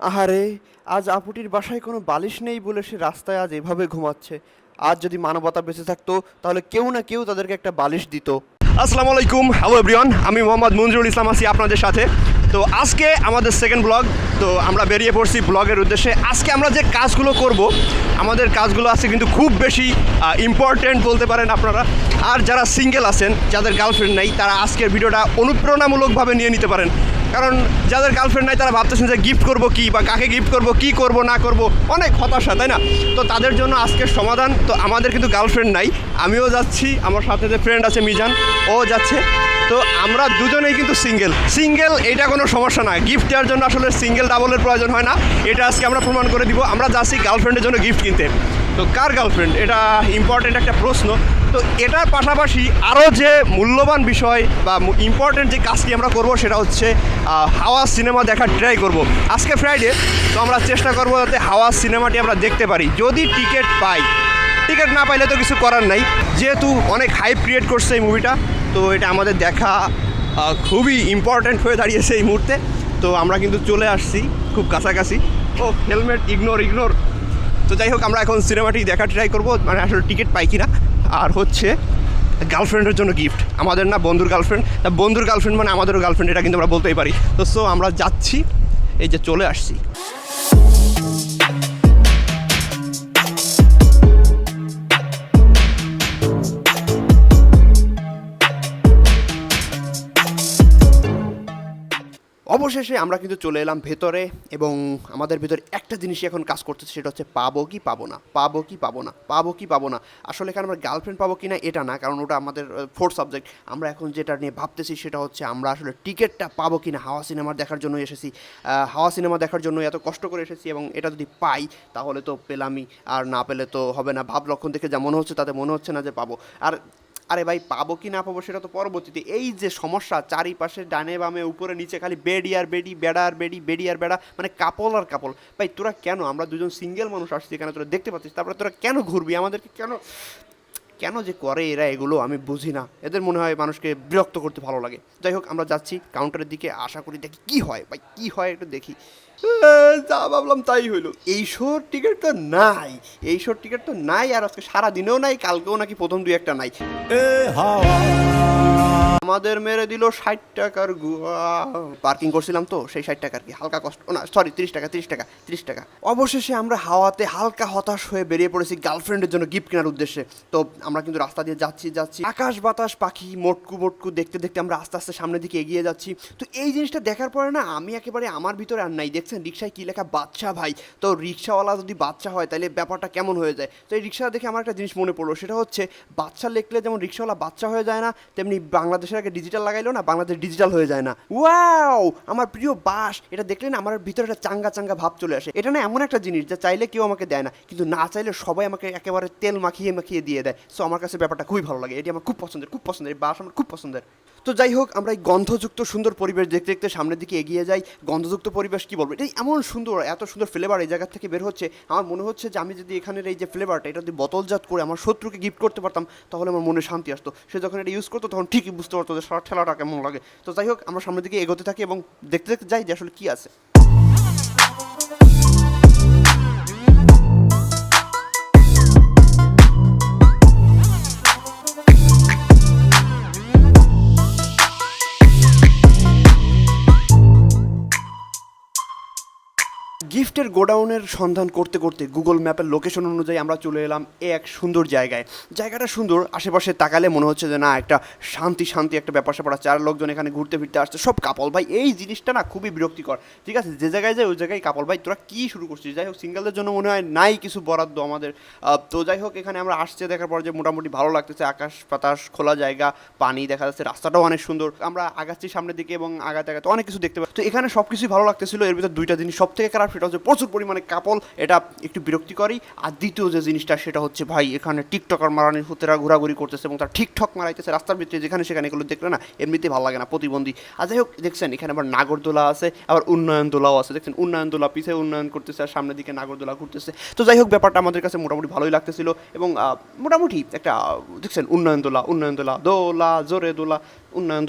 আহারে, আজ আপুটির বাসায় কোনো বালিশ নেই বলে সে রাস্তায় আজ এভাবে ঘুমাচ্ছে। আজ যদি মানবতা বেঁচে থাকতো তাহলে কেউ না কেউ তাদেরকে একটা বালিশ দিত। আসসালামু আলাইকুম, হ্যালো এভরিওয়ান, আমি মোহাম্মদ মঞ্জুরুল ইসলাম আছি আপনাদের সাথে। তো আজকে আমাদের সেকেন্ড ব্লগ। তো আমরা বেরিয়ে পড়ছি ব্লগের উদ্দেশ্যে। আজকে আমরা যে কাজগুলো করব, আমাদের কাজগুলো আছে কিন্তু খুব বেশি ইম্পর্ট্যান্ট বলতে পারেন আপনারা। আর যারা সিঙ্গেল আছেন, যাদের গার্লফ্রেন্ড নেই, তারা আজকের ভিডিওটা অনুপ্রেরণামূলকভাবে নিয়ে নিতে পারেন। কারণ যাদের গার্লফ্রেন্ড নাই তারা ভাবতেছেন যে গিফট করব কি, বা কাকে গিফট করব, কি করব না করব, অনেক হতাশা, তাই না? তো তাদের জন্য আজকের সমাধান। তো আমাদের কিন্তু গার্লফ্রেন্ড নাই, আমিও যাচ্ছি, আমার সাথে যে ফ্রেন্ড আছে মিজান, ও যাচ্ছে। তো আমরা দুজনেই কিন্তু সিঙ্গেল, এটা কোনো সমস্যা না। গিফট দেওয়ার জন্য আসলে সিঙ্গেল ডাবলের প্রয়োজন হয় না, এটা আজকে আমরা প্রমাণ করে দিব। আমরা যাচ্ছি গার্লফ্রেন্ডের জন্য গিফট কিনতে। তো কার গার্লফ্রেন্ড, এটা ইম্পর্টেন্ট একটা প্রশ্ন। তো এটার পাশাপাশি আরও যে মূল্যবান বিষয় বা ইম্পর্টেন্ট যে কাজটি আমরা করব, সেটা হচ্ছে হাওয়া সিনেমা দেখার ট্রাই করব। আজকে ফ্রাইডে, তো আমরা চেষ্টা করব যাতে হাওয়া সিনেমাটি আমরা দেখতে পারি, যদি টিকিট পাই। টিকিট না পাইলে তো কিছু করার নাই, যেহেতু অনেক হাইপ ক্রিয়েট করছে এই মুভিটা। তো এটা আমাদের দেখা খুবই ইম্পর্ট্যান্ট হয়ে দাঁড়িয়েছে এই মুহূর্তে। তো আমরা কিন্তু চলে আসছি খুব কাছাকাছি। ও হেলমেট ইগনোর। তো যাই হোক, আমরা এখন সিনেমাটি দেখার ট্রাই করবো, মানে আসলে টিকিট পাই কিনা। আর হচ্ছে গার্লফ্রেন্ডের জন্য গিফট, আমাদের না বন্ধুর গার্লফ্রেন্ড, তা বন্ধুর গার্লফ্রেন্ড মানে আমাদেরও গার্লফ্রেন্ড, এটা কিন্তু আমরা বলতেই পারি। তো সো আমরা যাচ্ছি, এই যে চলে আসছি। অবশেষে আমরা কিন্তু চলে এলাম ভেতরে, এবং আমাদের ভেতরে একটা জিনিসই এখন কাজ করতেছে, সেটা হচ্ছে পাবো কি পাবো না। আসলে এখানে আমরা গার্লফ্রেন্ড পাবো কি না এটা না, কারণ ওটা আমাদের ফোর্থ সাবজেক্ট। আমরা এখন যেটা নিয়ে ভাবতেছি সেটা হচ্ছে আমরা আসলে টিকিটটা পাবো কি না। হাওয়া সিনেমা দেখার জন্য এসেছি, হাওয়া সিনেমা দেখার জন্য এত কষ্ট করে এসেছি, এবং এটা যদি পাই তাহলে তো পেলামই, আর না পেলে তো হবে না। ভাব লক্ষণ দেখে যা মনে হচ্ছে তাতে মনে হচ্ছে না যে পাবো। আরে ভাই, পাবো কি না পাবো সেটা তো পরবর্তীতে। এই যে সমস্যা, চারিপাশে ডানে বামে উপরে নিচে খালি বেডি আর বেডি, বেড়া আর বেডি আর বেড়া, মানে কাপল আর কাপল। ভাই তোরা কেন, আমরা দুজন সিঙ্গেল মানুষ আসছি এখানে, তোরা দেখতে পাচ্ছিস, তারপরে তোরা কেন ঘুরবি আমাদেরকে, কেন কেন যে করে এরা এগুলো আমি বুঝি না। এদের মনে হয় মানুষকে বিরক্ত করতে ভালো লাগে। যাই হোক, আমরা যাচ্ছি কাউন্টারের দিকে, আশা করি দেখি কি হয়। ভাই কি হয় একটু দেখি। যা ভাবলাম তাই হইলো, এই শোর টিকিট তো নাই, আর আজকে সারা দিনেও নাই, কালকেও নাকি প্রথম দুই একটা নাই। আমাদের মেরে দিল 60 টাকার গুয়া। পার্কিং করছিলাম তো সেই 60 টাকার কি হালকা কষ্ট, না সরি 30 টাকা। অবশেষে আমরা হাওয়াতে হালকা হতাশ হয়ে বেরিয়ে পড়েছি গার্লফ্রেন্ডের জন্য গিফট কেনার উদ্দেশ্যে। তো আমরা কিন্তু রাস্তা দিয়ে যাচ্ছি, আকাশ বাতাস পাখি মোটকু দেখতে আমরা আস্তে আস্তে সামনের দিকে এগিয়ে যাচ্ছি। তো এই জিনিসটা দেখার পরে না, আমি একেবারে আমার ভিতরে আর নাই। দেখছেন রিক্সায় কি লেখা, বাচ্চা ভাই। তো রিক্সাওয়ালা যদি বাচ্চা হয় তাহলে ব্যাপারটা কেমন হয়ে যায়। তো এই রিক্সা দেখে আমার একটা জিনিস মনে পড়লো, সেটা হচ্ছে বাচ্চা লিখলে যেমন রিক্সাওয়ালা বাচ্চা হয়ে যায় না, তেমনি বাংলাদেশের আগে ডিজিটাল লাগাইলো না, বাংলাদেশ ডিজিটাল হয়ে যায় না। ওয়াও, আমার প্রিয় বাস, এটা দেখলে না আমার ভিতরে একটা চাঙ্গা ভাব চলে আসে। এটা না এমন একটা জিনিস যা চাইলে কেউ আমাকে দেয় না, কিন্তু না চাইলে সবাই আমাকে একেবারে তেল মাখিয়ে দিয়ে দেয়। সো আমার কাছে ব্যাপারটা খুবই ভালো লাগে, এটি আমার খুব পছন্দের এই বাস আমার খুব পছন্দের। তো যাই হোক, আমরা এই গন্ধযুক্ত সুন্দর পরিবেশ দেখতে দেখতে সামনের দিকে এগিয়ে যাই। গন্ধযুক্ত পরিবেশ কি বলবো, এটাই এমন সুন্দর, এত সুন্দর ফ্লেভার এই জায়গা থেকে বের হচ্ছে। আমার মনে হচ্ছে যে আমি যদি এখানের এই যে ফ্লেভারটা, এটা যদি বোতলজাত করে আমার শত্রুকে গিফট করতে পারতাম, তাহলে আমার মনে শান্তি আসতো। সে যখন এটা ইউজ করতো তখন ঠিকই বুঝতে পারতো যে সারা ঠেলাটা কেমন লাগে। তো যাই হোক, আমরা সামনের দিকে এগোতে থাকি এবং দেখতে যাই যে আসলে কি আছে। গিফটের গোডাউনের সন্ধান করতে করতে গুগল ম্যাপের লোকেশন অনুযায়ী আমরা চলে এলাম এক সুন্দর জায়গায়। জায়গাটা সুন্দর, আশেপাশে তাকালে মনে হচ্ছে যে না, একটা শান্তি একটা ব্যাপার স্যাপার আছে। আর লোকজন এখানে ঘুরতে ফিরতে আসছে, সব কাপল। ভাই এই জিনিসটা না খুবই বিরক্তিকর। ঠিক আছে, যে জায়গায় যায় ওই জায়গায় কাপল। ভাই তোরা কী শুরু করছিস? যাই হোক, সিঙ্গেলদের জন্য মনে হয় নাই কিছু বরাদ্দ আমাদের। তো যাই হোক, এখানে আমরা আসছে দেখার পর যে মোটামুটি ভালো লাগতেছে, আকাশ বাতাস, খোলা জায়গা, পানি দেখা যাচ্ছে, রাস্তাটাও অনেক সুন্দর। আমরা আগাচ্ছি সামনের দিকে এবং আগাতে অনেক কিছু দেখতে পাই। তো এখানে সব কিছুই ভালো লাগতেছিল। এর ভিতর দুইটা জিনিস সব থেকে খারাপ, সেটা হচ্ছে প্রচুর পরিমাণে কাপল, এটা একটু বিরক্তিকরই। আর দ্বিতীয় যে জিনিসটা, সেটা হচ্ছে ভাই এখানে টিকটকার মারানির হুতেরা ঘোরাঘুরি করতেছে এবং তার ঠিকঠক মারাইতেছে রাস্তার ভিতরে, যেখানে সেখানে এগুলো দেখলে না এমনিতেই ভালো লাগে না, প্রতিবন্ধী। আর যাই হোক, দেখছেন এখানে আবার নাগরদোলা আছে, আবার উন্নয়ন দোলাও আছে। দেখছেন উন্নয়ন দোলা পিছিয়ে উন্নয়ন করতেছে আর সামনের দিকে নাগরদোলা ঘুরতেছে। তো যাই হোক, ব্যাপারটা আমাদের কাছে মোটামুটি ভালোই লাগতেছিল। এবং মোটামুটি একটা দেখছেন উন্নয়ন দোলা দোলা জোরে দোলা। উন্নয়ন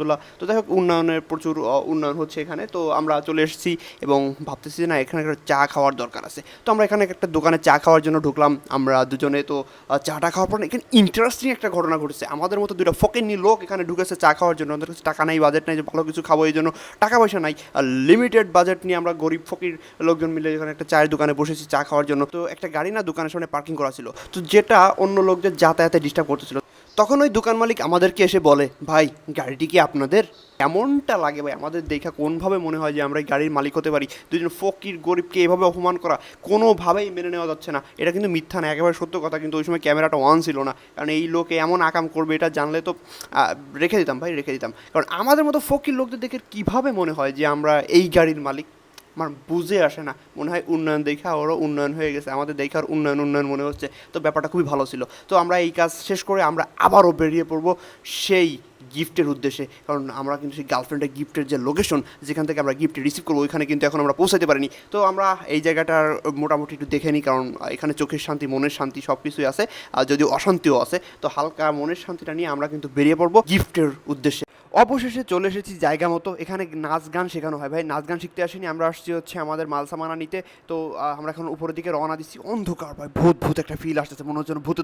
দোলা। তো যাই হোক উন্নয়নের প্রচুর উন্নয়ন হচ্ছে এখানে। তো আমরা চলে এসেছি এবং ভাবতেছি যে না এখানে একটা চা খাওয়ার দরকার আছে। তো আমরা এখানে একটা দোকানে চা খাওয়ার জন্য ঢুকলাম আমরা দুজনে। তো চাটা খাওয়ার পর না এখানে ইন্টারেস্টিং একটা ঘটনা ঘটেছে। আমাদের মতো দুটো ফকিন্নি লোক এখানে ঢুকেছে চা খাওয়ার জন্য। আমাদের কাছে টাকা নাই, বাজেট নাই যে ভালো কিছু খাবো, এই জন্য টাকা পয়সা নাই। আর লিমিটেড বাজেট নিয়ে আমরা গরিব ফকির লোকজন মিলে এখানে একটা চায়ের দোকানে বসেছি চা খাওয়ার জন্য। তো একটা গাড়ি না দোকানের সামনে পার্কিং করা ছিল, তো যেটা অন্য লোকদের যাতায়াতে ডিস্টার্ব করতেছিল। তখন ওই দোকান মালিক আমাদেরকে এসে বলে, ভাই গাড়িটি কি আপনাদের? এমনটা লাগে ভাই আমাদের দেখা কোনোভাবে মনে হয় যে আমরা এই গাড়ির মালিক হতে পারি। দুজন ফকির গরিবকে এভাবে অপমান করা কোনোভাবেই মেনে নেওয়া যাচ্ছে না। এটা কিন্তু মিথ্যা না, একেবারে সত্য কথা। কিন্তু ওই সময় ক্যামেরাটা অন ছিল না, কারণ এই লোকে এমন আকাম করবে এটা জানলে তো রেখে দিতাম ভাই, রেখে দিতাম। কারণ আমাদের মতো ফকির লোকদের দেখে কীভাবে মনে হয় যে আমরা এই গাড়ির মালিক? আমার বুঝে আসে না। মনে হয় উন্নয়ন দেখা ওরও উন্নয়ন হয়ে গেছে, আমাদের দেখার উন্নয়ন মনে হচ্ছে। তো ব্যাপারটা খুবই ভালো ছিল। তো আমরা এই কাজ শেষ করে আমরা আবারও বেরিয়ে পড়বো সেই গিফটের উদ্দেশ্যে। কারণ আমরা কিন্তু সেই গার্লফ্রেন্ডের গিফটের যে লোকেশন যেখান থেকে আমরা গিফট রিসিভ করবো ওইখানে কিন্তু এখন আমরা পৌঁছাতে পারিনি। তো আমরা এই জায়গাটার মোটামুটি একটু দেখে নিই, কারণ এখানে চোখের শান্তি, মনের শান্তি সব কিছুই আছে, আর যদিও অশান্তিও আছে। তো হালকা মনের শান্তিটা নিয়ে আমরা কিন্তু বেরিয়ে পড়বো গিফটের উদ্দেশ্যে। অবশেষে চলে এসেছি জায়গা মতো। এখানে নাচ গান শেখানো হয় ভাই, নাচ গান শিখতে আসিনি, আমরা আসছি হচ্ছে আমাদের মাল সামানা নিতে। তো আমরা এখন উপরের দিকে রওনা দিচ্ছি। অন্ধকার ভাই, ভূত একটা ফিল আসতেছে, মনে হচ্ছে ভূতে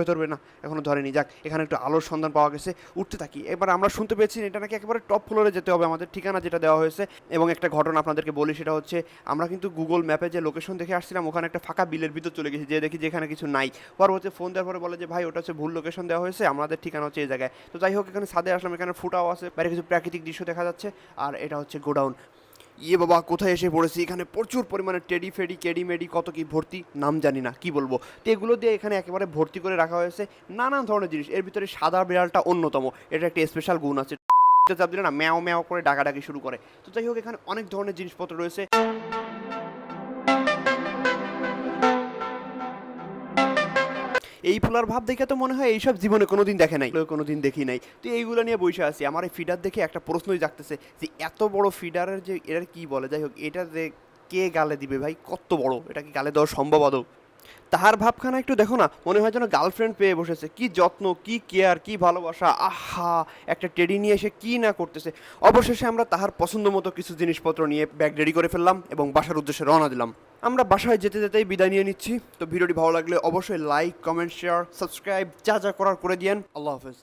ধরবে না, এখনো ধরেনি। যাক, এখানে একটু আলোর সন্ধান পাওয়া গেছে, উঠতে থাকি। এবার আমরা শুনতে পেয়েছি এটা নাকি একেবারে টপ ফ্লোরে যেতে হবে আমাদের, ঠিকানা যেটা দেওয়া হয়েছে। এবং একটা ঘটনা আপনাদেরকে বলি, সেটা হচ্ছে আমরা কিন্তু গুগল ম্যাপে যে লোকেশন দেখে আসছিলাম ওখানে একটা ফাঁকা বিলের ভিতর চলে গেছি, যে দেখি যে এখানে কিছু নাই। পরবর্তী ফোন দেওয়ার পরে বলে যে ভাই ওটা হচ্ছে ভুল লোকেশন দেওয়া হয়েছে, আমাদের ঠিকানা হচ্ছে এই জায়গায়। তো যাই হোক, এখানে ছাদে আসলাম, এখানে ফুটাও আছে, বাইরে কিছু প্রাকৃতিক দৃশ্য দেখা যাচ্ছে। আর এটা হচ্ছে গোডাউন। ইয়ে বাবা, কোথায় এসে পড়েছি! এখানে প্রচুর পরিমাণে টেডি ফেডি কেডি মেডি কত কি ভর্তি, নাম জানি না কি বলবো। তো এগুলো দিয়ে এখানে একেবারে ভর্তি করে রাখা হয়েছে নানান ধরনের জিনিস। এর ভিতরে সাদা বিড়ালটা অন্যতম, এটা একটা স্পেশাল গুণ আছে। চাপ দিলে না ম্যাও ম্যাও করে ডাকাডাকি শুরু করে। তো যাই হোক, এখানে অনেক ধরনের জিনিসপত্র রয়েছে। এই ফুলার ভাব দেখে তো মনে হয় এইসব জীবনে কোনোদিন দেখে নাই, কোনোদিন দেখি নাই। তো এইগুলো নিয়ে বসে আছি। আমার এই ফিডার দেখে একটা প্রশ্নই জাগতেছে যে এত বড় ফিডারের যে এটার কি বলে। যাই হোক, এটা যে কে গালে দিবে ভাই, কত বড়, এটা কি গালে দেওয়া সম্ভব আদৌ? তাহার ভাবখানা একটু দেখো না, মনে হয় যেন গার্লফ্রেন্ড পেয়ে বসেছে। কি যত্ন, কি কেয়ার, কি ভালোবাসা! আহা, একটা টেডি নিয়ে এসে কি না করতেছে। অবশেষে আমরা তাহার পছন্দ মতো কিছু জিনিসপত্র নিয়ে ব্যাগ রেডি করে ফেললাম এবং বাসার উদ্দেশ্যে রওনা দিলাম। আমরা বাসায় যেতে যেতেই বিদায় নিয়ে নিচ্ছি। তো ভিডিওটি ভালো লাগলে অবশ্যই লাইক, কমেন্ট, শেয়ার, সাবস্ক্রাইব যা যা করার করে দিয়েন। আল্লাহ হাফেজ।